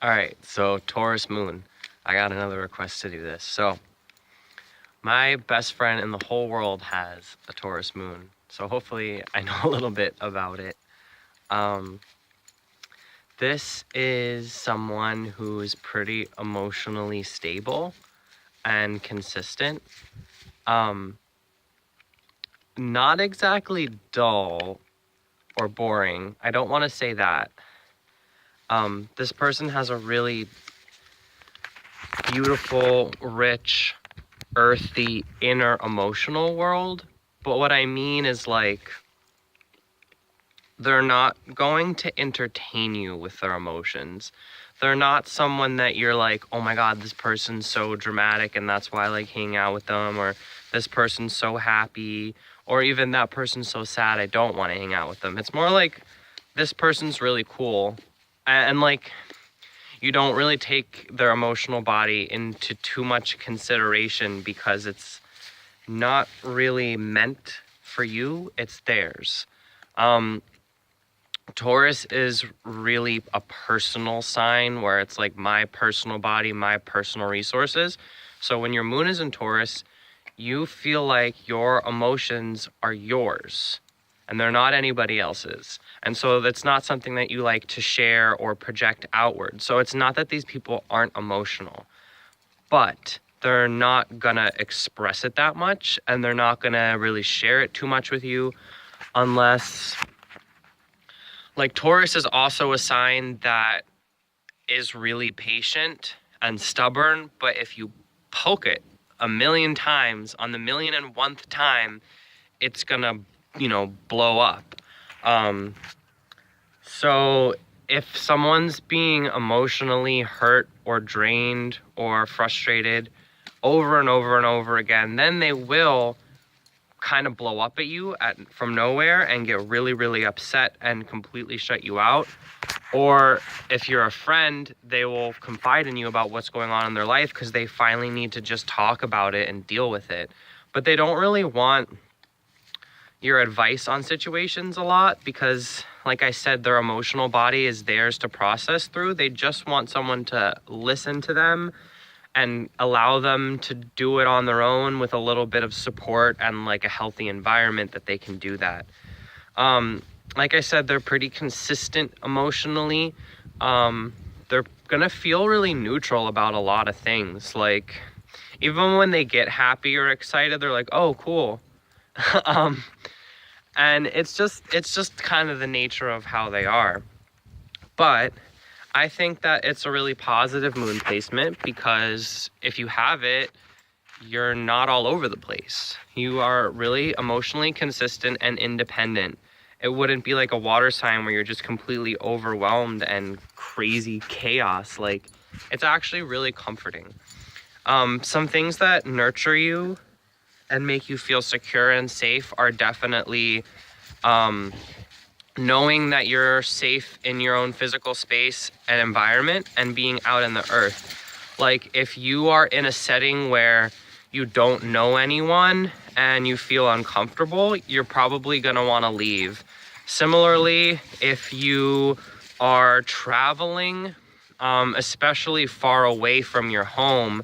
All right, so Taurus Moon. I got another request to do this. So my best friend in the whole world has a Taurus Moon. So hopefully I know a little bit about it. This is someone who's pretty emotionally stable and consistent. Not exactly dull or boring. I don't want to say that. This person has a really beautiful, rich, earthy, inner emotional world. But what I mean is, like, they're not going to entertain you with their emotions. They're not someone that you're like, oh my God, this person's so dramatic and that's why I like hanging out with them, or this person's so happy, or even that person's so sad I don't want to hang out with them. It's more like this person's really cool, and like, you don't really take their emotional body into too much consideration because it's not really meant for you, it's theirs. Taurus is really a personal sign where it's like my personal body, my personal resources. So when your moon is in Taurus, you feel like your emotions are yours and they're not anybody else's. And so that's not something that you like to share or project outward. So it's not that these people aren't emotional, but they're not gonna express it that much, and they're not gonna really share it too much with you unless, like, Taurus is also a sign that is really patient and stubborn, but if you poke it a million times, on the 1,000,001th time, it's gonna, blow up. So if someone's being emotionally hurt or drained or frustrated over and over and over again, then they will kind of blow up at you from nowhere and get really, really upset and completely shut you out. Or if you're a friend, they will confide in you about what's going on in their life because they finally need to just talk about it and deal with it. But they don't really want your advice on situations a lot because, like I said, their emotional body is theirs to process through. They just want someone to listen to them and allow them to do it on their own with a little bit of support and like a healthy environment that they can do that. Like I said, they're pretty consistent emotionally. They're gonna feel really neutral about a lot of things. Like, even when they get happy or excited, they're like, oh, cool. And it's just kind of the nature of how they are. But I think that it's a really positive moon placement because if you have it, you're not all over the place. You are really emotionally consistent and independent. It wouldn't be like a water sign where you're just completely overwhelmed and crazy chaos. Like, it's actually really comforting. Some things that nurture you and make you feel secure and safe are definitely knowing that you're safe in your own physical space and environment and being out in the earth. Like, if you are in a setting where you don't know anyone and you feel uncomfortable, you're probably gonna wanna leave. Similarly, if you are traveling, especially far away from your home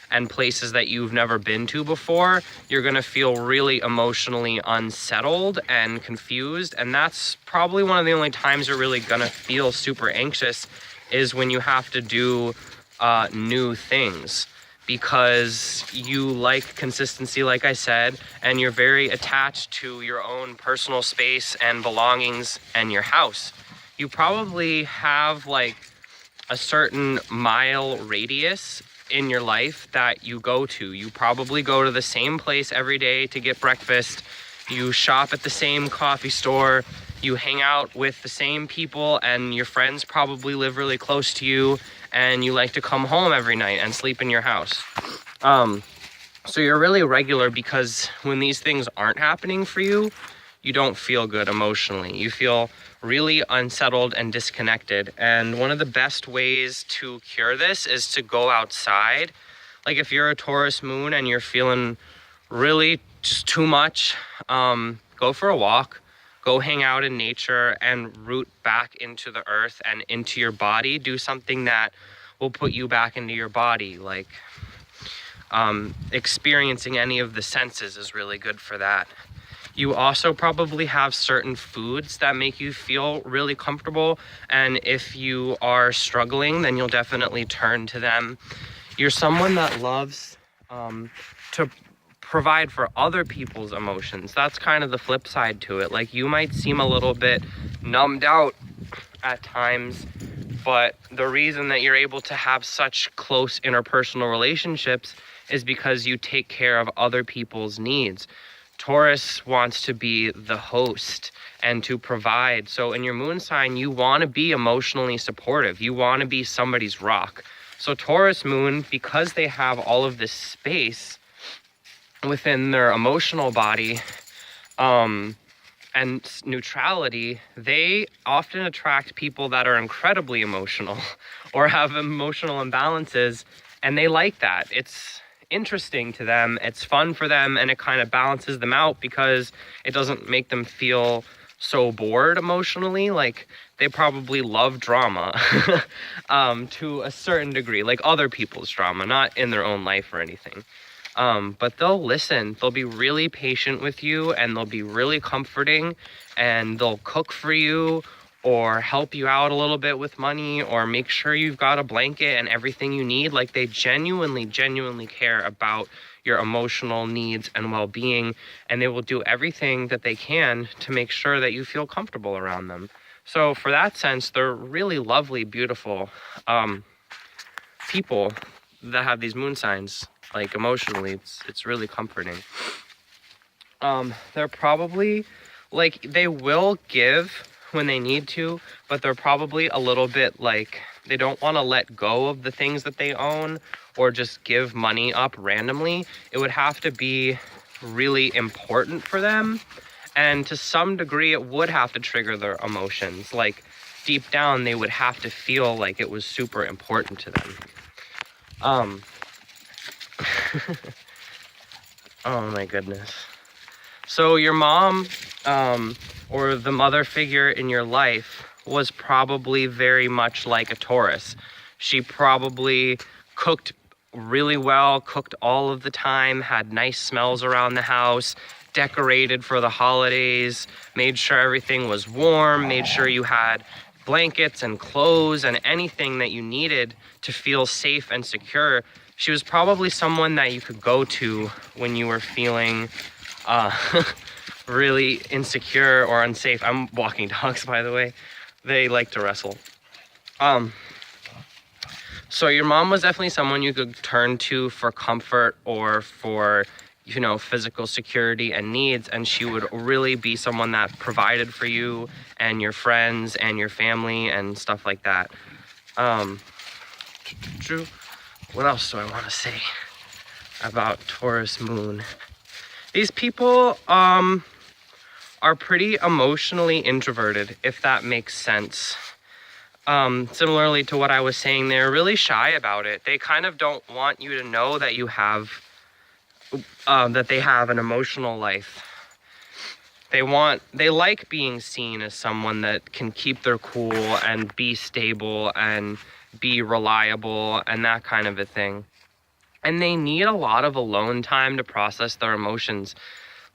and places that you've never been to before, you're gonna feel really emotionally unsettled and confused. And that's probably one of the only times you're really gonna feel super anxious, is when you have to do new things, because you like consistency, like I said, and you're very attached to your own personal space and belongings and your house. You probably have like a certain mile radius in your life that you go to. You probably go to the same place every day to get breakfast. You shop at the same coffee store. You hang out with the same people, and your friends probably live really close to you, and you like to come home every night and sleep in your house. So you're really regular, because when these things aren't happening for you, you don't feel good emotionally. You feel really unsettled and disconnected. And one of the best ways to cure this is to go outside. Like, if you're a Taurus moon and you're feeling really just too much, go for a walk. Go hang out in nature and root back into the earth and into your body. Do something that will put you back into your body. Like experiencing any of the senses is really good for that. You also probably have certain foods that make you feel really comfortable, and if you are struggling, then you'll definitely turn to them. You're someone that loves to provide for other people's emotions. That's kind of the flip side to it. Like, you might seem a little bit numbed out at times, but the reason that you're able to have such close interpersonal relationships is because you take care of other people's needs. Taurus wants to be the host and to provide. So in your moon sign, you want to be emotionally supportive. You want to be somebody's rock. So Taurus moon, because they have all of this space within their emotional body and neutrality, they often attract people that are incredibly emotional or have emotional imbalances, and they like that. It's interesting to them, it's fun for them, and it kind of balances them out because it doesn't make them feel so bored emotionally. Like, they probably love drama to a certain degree, like other people's drama, not in their own life or anything. But they'll listen, they'll be really patient with you, and they'll be really comforting, and they'll cook for you or help you out a little bit with money, or make sure you've got a blanket and everything you need. Like, they genuinely care about your emotional needs and well-being, and they will do everything that they can to make sure that you feel comfortable around them. So for that sense, they're really lovely, beautiful people that have these moon signs. Like, emotionally, it's really comforting. They're probably, like, they will give when they need to, but they're probably a little bit like, they don't want to let go of the things that they own or just give money up randomly. It would have to be really important for them, and to some degree it would have to trigger their emotions. Like, deep down they would have to feel like it was super important to them. Oh my goodness. So your mom or the mother figure in your life was probably very much like a Taurus. She probably cooked really well, cooked all of the time, had nice smells around the house, decorated for the holidays, made sure everything was warm, made sure you had blankets and clothes and anything that you needed to feel safe and secure. She was probably someone that you could go to when you were feeling really insecure or unsafe. I'm walking dogs, by the way. They like to wrestle. So your mom was definitely someone you could turn to for comfort or for, you know, physical security and needs, and she would really be someone that provided for you and your friends and your family and stuff like that. What else do I want to say about Taurus moon? These people are pretty emotionally introverted, if that makes sense. Similarly to what I was saying, they're really shy about it. They kind of don't want you to know that you have, that they have an emotional life. They like being seen as someone that can keep their cool and be stable and be reliable and that kind of a thing. And they need a lot of alone time to process their emotions.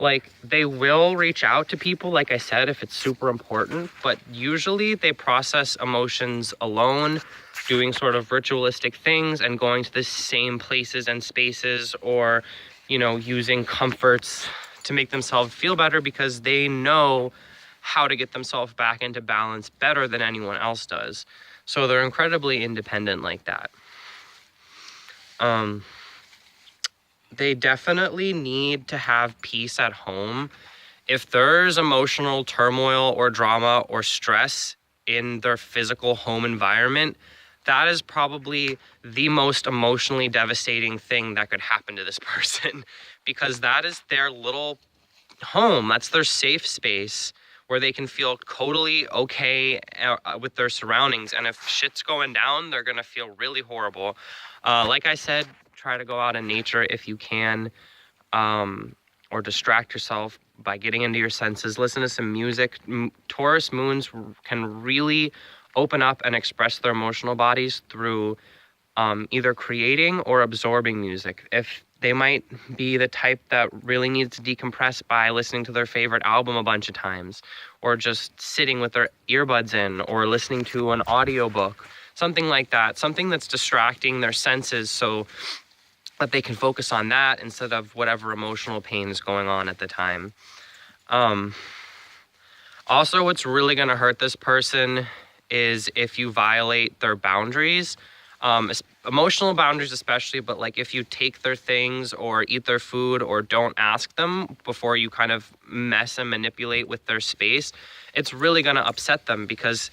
Like, they will reach out to people, like I said, if it's super important, but usually they process emotions alone, doing sort of ritualistic things and going to the same places and spaces, or, you know, using comforts to make themselves feel better because they know how to get themselves back into balance better than anyone else does. So they're incredibly independent like that. They definitely need to have peace at home. If there's emotional turmoil or drama or stress in their physical home environment, that is probably the most emotionally devastating thing that could happen to this person, because that is their little home. That's their safe space where they can feel totally okay with their surroundings. And if shit's going down, they're gonna feel really horrible. Like I said, try to go out in nature if you can, or distract yourself by getting into your senses. Listen to some music. Taurus moons can really open up and express their emotional bodies through either creating or absorbing music. If they might be the type that really needs to decompress by listening to their favorite album a bunch of times, or just sitting with their earbuds in, or listening to an audiobook, something like that, something that's distracting their senses so that they can focus on that instead of whatever emotional pain is going on at the time. Also, what's really going to hurt this person is if you violate their boundaries. Emotional boundaries especially, but like if you take their things or eat their food or don't ask them before you kind of mess and manipulate with their space, it's really going to upset them because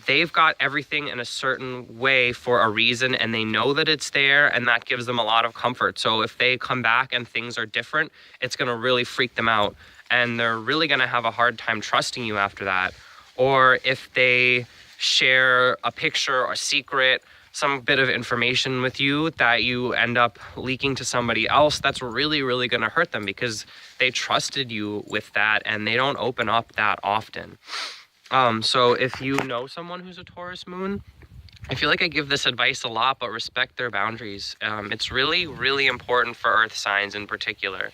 they've got everything in a certain way for a reason, and they know that it's there, and that gives them a lot of comfort. So if they come back and things are different, it's going to really freak them out, and they're really going to have a hard time trusting you after that. Or if they share a picture or a secret, some bit of information with you that you end up leaking to somebody else, that's really, really going to hurt them because they trusted you with that, and they don't open up that often. So if you know someone who's a Taurus moon, I feel like I give this advice a lot, but respect their boundaries. It's really, really important for earth signs in particular.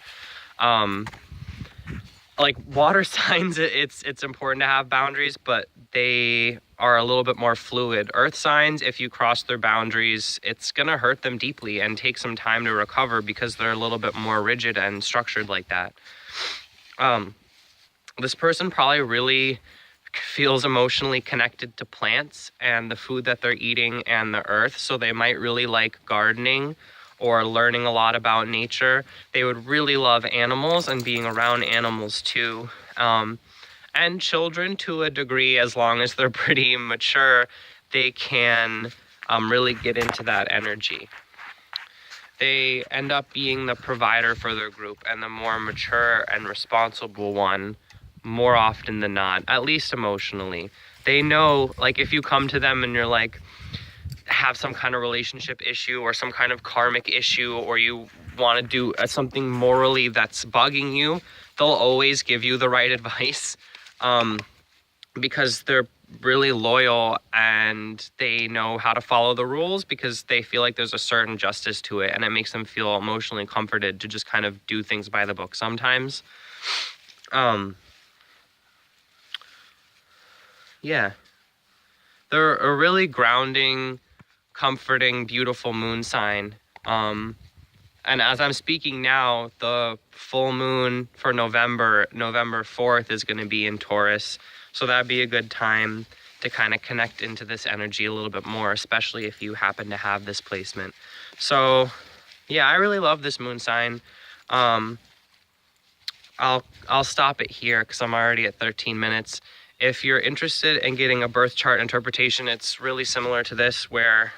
Like water signs, it's important to have boundaries, but they are a little bit more fluid. Earth signs, if you cross their boundaries, it's gonna hurt them deeply and take some time to recover because they're a little bit more rigid and structured like that. This person probably really feels emotionally connected to plants and the food that they're eating and the earth, so they might really like gardening or learning a lot about nature. They would really love animals and being around animals too. And children to a degree, as long as they're pretty mature, they can really get into that energy. They end up being the provider for their group and the more mature and responsible one more often than not, at least emotionally. They know, like, if you come to them and you're like, have some kind of relationship issue or some kind of karmic issue, or you want to do something morally that's bugging you, they'll always give you the right advice, because they're really loyal and they know how to follow the rules because they feel like there's a certain justice to it, and it makes them feel emotionally comforted to just kind of do things by the book sometimes. Yeah, they're a really grounding, comforting, beautiful moon sign. And as I'm speaking now, the full moon for November 4th is going to be in Taurus. So that'd be a good time to kind of connect into this energy a little bit more, especially if you happen to have this placement. So yeah, I really love this moon sign. I'll stop it here because I'm already at 13 minutes. If you're interested in getting a birth chart interpretation, it's really similar to this, where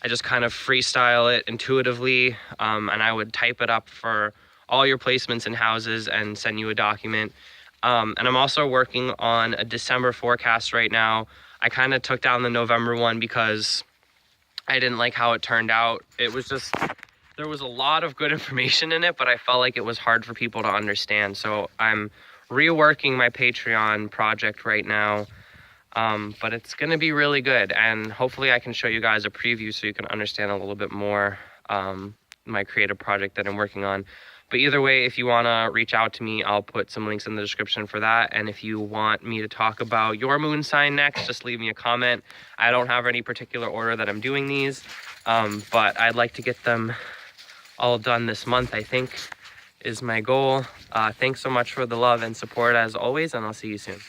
I just kind of freestyle it intuitively, and I would type it up for all your placements in houses and send you a document. And I'm also working on a December forecast right now. I kind of took down the November one because I didn't like how it turned out. It was just, there was a lot of good information in it, but I felt like it was hard for people to understand. So I'm reworking my Patreon project right now, but it's going to be really good, and hopefully I can show you guys a preview so you can understand a little bit more my creative project that I'm working on. But either way, if you want to reach out to me, I'll put some links in the description for that. And if you want me to talk about your moon sign next, just leave me a comment. I don't have any particular order that I'm doing these, but I'd like to get them all done this month, I think, is my goal. Thanks so much for the love and support as always, and I'll see you soon.